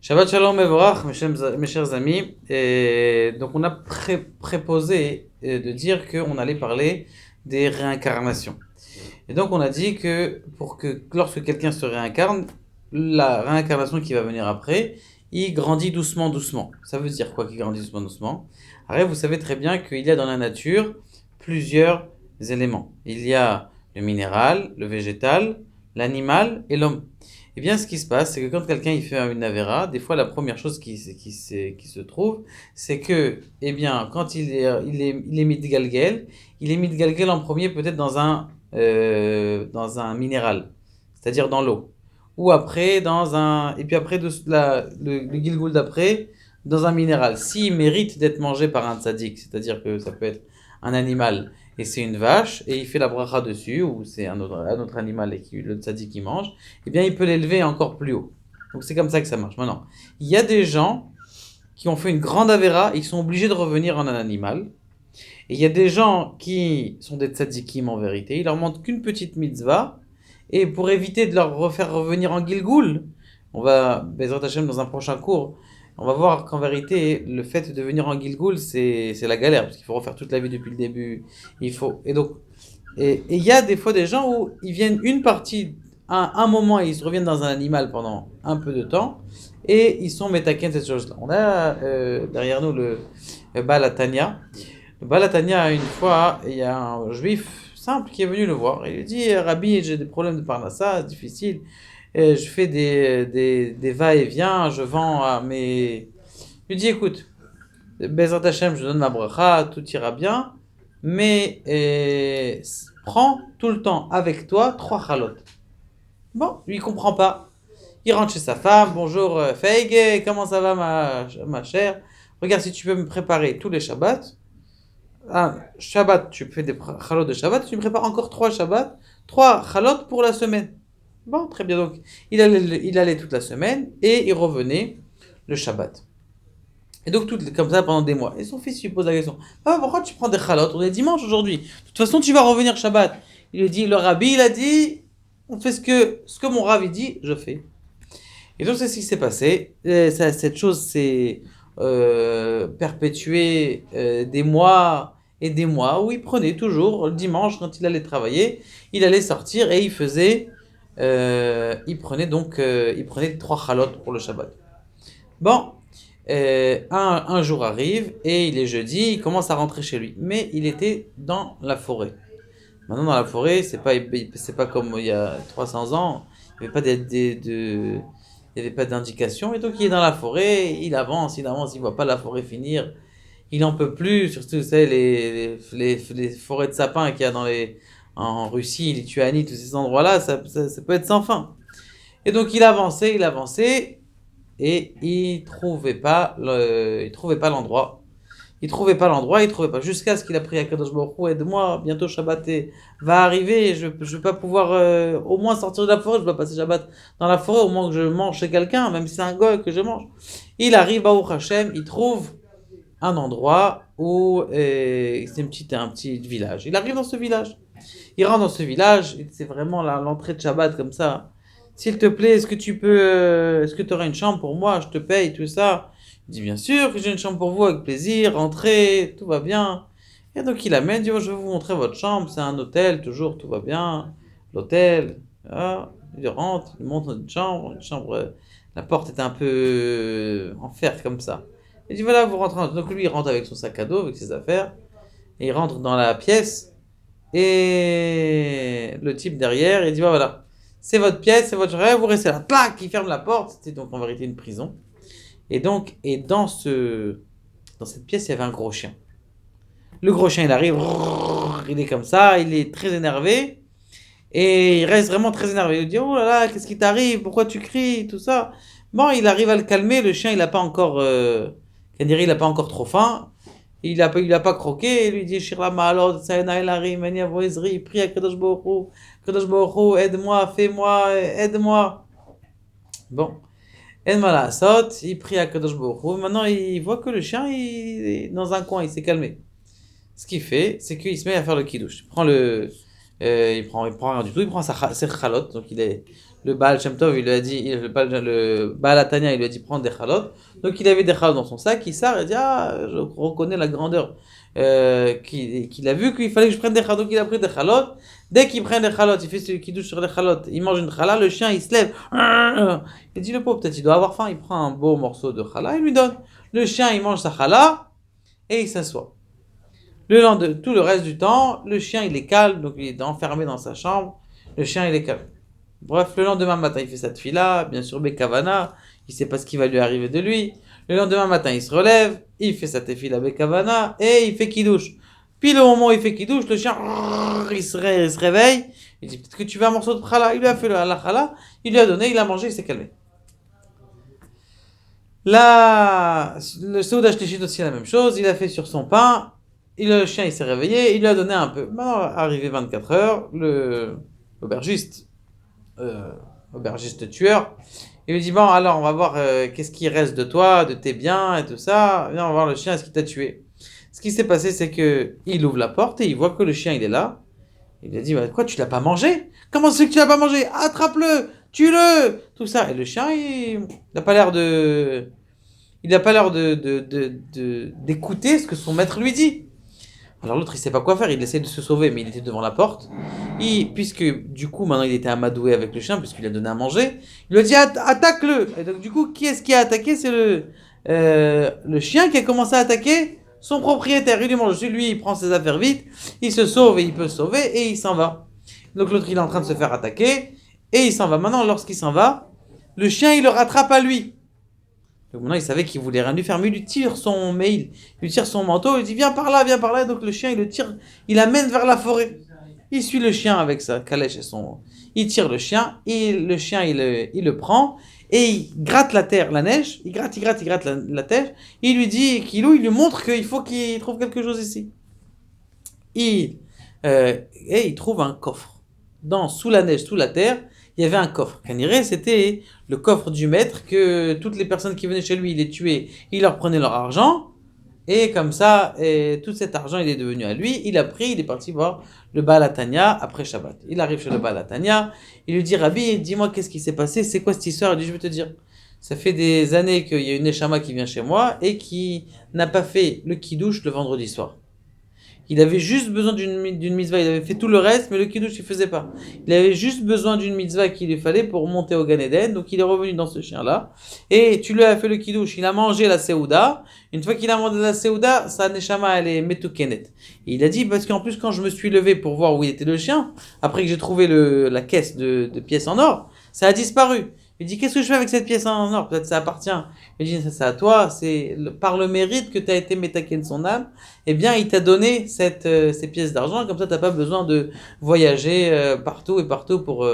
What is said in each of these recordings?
Shabbat Shalom Mevorach, mes chers amis. Et donc, on a préposé de dire qu'on allait parler des réincarnations. Et donc, on a dit que lorsque quelqu'un se réincarne, la réincarnation qui va venir après, il grandit doucement, doucement. Ça veut dire quoi qu'il grandit doucement, doucement? Alors, vous savez très bien qu'il y a dans la nature plusieurs éléments. Il y a le minéral, le végétal, l'animal et l'homme. Eh bien, ce qui se passe, c'est que quand quelqu'un il fait une avéra, des fois la première chose qui se trouve, c'est que, eh bien, quand il est mitgalgel, il est mitgalgel en premier peut-être dans un minéral, c'est-à-dire dans l'eau. Ou après, et puis après, le gilgoul d'après, dans un minéral. S'il mérite d'être mangé par un tzaddik, c'est-à-dire que ça peut être un animal, et c'est une vache, et il fait la bracha dessus, ou c'est un autre animal, et le tzaddik qui mange, eh bien, il peut l'élever encore plus haut. Donc, c'est comme ça que ça marche. Maintenant, il y a des gens qui ont fait une grande avéra, ils sont obligés de revenir en un animal. Et il y a des gens qui sont des tzaddikim en vérité, il leur manque qu'une petite mitzvah, et pour éviter de leur refaire revenir en Gilgoul, on va, Bezrat Hashem, dans un prochain cours, on va voir qu'en vérité, le fait de venir en Gilgoul, c'est la galère, parce qu'il faut refaire toute la vie depuis le début. Et il y a des fois des gens où ils viennent une partie, un moment, et ils se reviennent dans un animal pendant un peu de temps, et ils sont métaken cette chose-là. On a derrière nous le Baal HaTanya. Le Baal HaTanya, une fois, il y a un juif simple qui est venu le voir. Il lui dit, Rabbi, j'ai des problèmes de parnassa, c'est difficile. Je fais des va-et-vient, je vends à mes... Il lui dit, écoute, Bezrat Hashem, je donne ma bracha, tout ira bien, mais prends tout le temps avec toi 3 chalotes. Bon, lui, il comprend pas. Il rentre chez sa femme, bonjour Feige, comment ça va ma chère? Regarde si tu peux me préparer tous les Shabbats. Ah, Shabbat, tu fais des chalotes de Shabbat, tu me prépares encore 3 Shabbats, 3 chalotes pour la semaine. Bon, très bien, donc il allait toute la semaine et il revenait le Shabbat. Et donc, comme ça pendant des mois. Et son fils lui pose la question, Papa, pourquoi tu prends des chalotes? On est dimanche aujourd'hui. De toute façon, tu vas revenir Shabbat. Il lui dit, le rabbi, il a dit, on fait ce que mon rabbi dit, je fais. Et donc, c'est ce qui s'est passé. Cette chose s'est perpétuée des mois et des mois, où il prenait toujours, le dimanche, quand il allait travailler, il allait sortir et il prenait 3 chalotes pour le Shabbat. Bon, un jour arrive et il est jeudi, il commence à rentrer chez lui. Mais il était dans la forêt. Maintenant, dans la forêt, c'est pas comme il y a 300 ans, il n'y avait pas il n'y avait pas d'indication. Et donc, il est dans la forêt, il avance, il voit pas la forêt finir. Il n'en peut plus, surtout, vous savez, les forêts de sapins qu'il y a en Russie, Lituanie, tous ces endroits-là, ça peut être sans fin. Et donc, il avançait, et il trouvait pas l'endroit. Il trouvait pas. Jusqu'à ce qu'il a prié à Kadosh Baruch Hu, aide-moi, bientôt Shabbat va arriver, et je vais pas pouvoir au moins sortir de la forêt, je dois passer Shabbat dans la forêt, au moins que je mange chez quelqu'un, même si c'est un goy que je mange. Il arrive, Baruch Hashem, il trouve un endroit où c'est un petit village. Il arrive dans ce village. Il rentre dans ce village, et c'est vraiment l'entrée de Shabbat comme ça. S'il te plaît, est-ce que tu auras une chambre pour moi? Je te paye, tout ça. Il dit, bien sûr que j'ai une chambre pour vous, avec plaisir, entrez, tout va bien. Et donc il amène, il dit, oh, je vais vous montrer votre chambre, c'est un hôtel, toujours, tout va bien. L'hôtel, ah, il rentre, il montre une chambre, la porte est un peu en fer comme ça. Il dit, voilà, vous rentrez. Donc lui, il rentre avec son sac à dos, avec ses affaires, et il rentre dans la pièce, et le type derrière, il dit, bah, voilà, c'est votre pièce, c'est votre chambre, vous restez là. Clac, il ferme la porte, c'était donc en vérité une prison. Et donc, dans cette pièce, il y avait un gros chien. Le gros chien, il arrive, il est comme ça, il est très énervé, et il reste vraiment très énervé. Il dit, oh là là, qu'est-ce qui t'arrive? Pourquoi tu cries? Tout ça. Bon, il arrive à le calmer, le chien, il a pas encore, il a pas encore trop faim, il a pas croqué, il lui dit, Shirla Ma'alot, Sayana Elari, Mani Avoizri, prie à Kadosh Baruch Hu, aide-moi, fais-moi, aide-moi. Bon. En Malasot, il prie à Kadosh Baruch Hu. Maintenant, il voit que le chien, il est dans un coin, il s'est calmé. Ce qu'il fait, c'est qu'il se met à faire le kiddush. Il prend rien du tout, il prend ses chalotes, donc il est le Baal Shem Tov, il lui a dit, le Baal Atania, il lui a dit prendre des chalot. Donc il avait des chalot dans son sac, il sort et dit, ah, je reconnais la grandeur. Qu'il a vu qu'il fallait que je prenne des chalot, donc il a pris des chalot. Dès qu'il prend des chalot, il fait celui qui douche sur les chalot, il mange une chala, le chien il se lève. Il dit le pauvre, peut-être il doit avoir faim, il prend un beau morceau de chala, il lui donne. Le chien il mange sa chala et il s'assoit. Tout le reste du temps, le chien il est calme, donc il est enfermé dans sa chambre, le chien il est calme. Bref, le lendemain matin, il fait cette fila, bien sûr, Bekavana, il sait pas ce qui va lui arriver de lui. Le lendemain matin, il se relève, il fait sa tefila Bekavana et il fait kidouche. Puis le moment où il fait kidouche, le chien, il se réveille, il dit peut-être que tu veux un morceau de chala. Il lui a fait la chala, il lui a donné, il a mangé, il s'est calmé. Là, le Saouda Shlichit aussi la même chose, il a fait sur son pain, le chien il s'est réveillé, il lui a donné un peu. Maintenant, arrivé 24 heures, l'aubergiste, aubergiste tueur, il lui dit bon alors on va voir qu'est-ce qui reste de toi, de tes biens et tout ça, viens on va voir le chien, est-ce qu'il t'a tué. Ce qui s'est passé c'est que il ouvre la porte et il voit que le chien il est là. Il lui a dit quoi, tu l'as pas mangé? Comment c'est que tu l'as pas mangé? Attrape-le, tue-le, tout ça. Et le chien il n'a pas l'air d'écouter ce que son maître lui dit. Alors l'autre, il sait pas quoi faire, il essaie de se sauver, mais il était devant la porte. Puisque du coup, maintenant, il était amadoué avec le chien, puisqu'il a donné à manger, il lui a dit attaque-le. Et donc du coup, qui est-ce qui a attaqué? C'est le chien qui a commencé à attaquer son propriétaire. Il lui mange dessus, lui, il prend ses affaires vite, il se sauve et il peut se sauver, et il s'en va. Donc l'autre, il est en train de se faire attaquer, et il s'en va. Maintenant, lorsqu'il s'en va, le chien, il le rattrape à lui. Donc maintenant, il savait qu'il voulait rien lui faire, mais il lui tire son mail, il lui tire son manteau, il dit viens par là, viens par là. Donc le chien, il le tire, il l'amène vers la forêt. Il suit le chien avec sa calèche et il tire le chien, et le chien, il le prend, et il gratte la terre, la neige, il gratte la terre, il lui dit, il lui montre qu'il faut qu'il trouve quelque chose ici. Et il trouve un coffre. Sous la neige, sous la terre, il y avait un coffre. Kaniré, c'était le coffre du maître que toutes les personnes qui venaient chez lui, il les tuait, il leur prenait leur argent. Et comme ça, tout cet argent, il est devenu à lui. Il a pris, il est parti voir le Baal Atania après Shabbat. Il arrive chez le Baal Atania, il lui dit Rabbi, dis-moi qu'est-ce qui s'est passé, c'est quoi cette histoire? Il dit je vais te dire. Ça fait des années qu'il y a une Neshama qui vient chez moi et qui n'a pas fait le kidouche le vendredi soir. Il avait juste besoin d'une mitzvah, il avait fait tout le reste, mais le kiddush il faisait pas. Il avait juste besoin d'une mitzvah qu'il lui fallait pour monter au Gan Eden, donc il est revenu dans ce chien-là. Et tu lui as fait le kiddush, il a mangé la seouda. Une fois qu'il a mangé la seouda, sa neshama elle est metukenet. Et il a dit, parce qu'en plus quand je me suis levé pour voir où il était le chien, après que j'ai trouvé la caisse de pièces en or, ça a disparu. Il dit, qu'est-ce que je fais avec cette pièce en or? Peut-être ça appartient. Il dit, c'est à toi, c'est par le mérite que tu as été métaken son âme, eh bien, il t'a donné ces pièces d'argent, comme ça, tu n'as pas besoin de voyager partout et partout pour...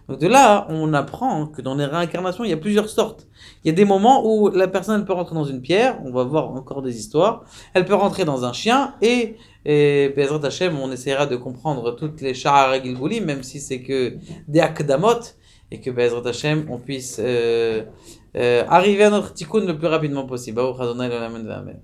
Donc de là, on apprend que dans les réincarnations, il y a plusieurs sortes. Il y a des moments où la personne elle peut rentrer dans une pierre, on va voir encore des histoires, elle peut rentrer dans un chien, et Bezrat Hashem, on essaiera de comprendre toutes les Sha'ar Gilgulim, même si c'est que des Akdamot, et que Bezrat Hashem, on puisse arriver à notre tikkun le plus rapidement possible. Baruch Adonai l'Olam Amen.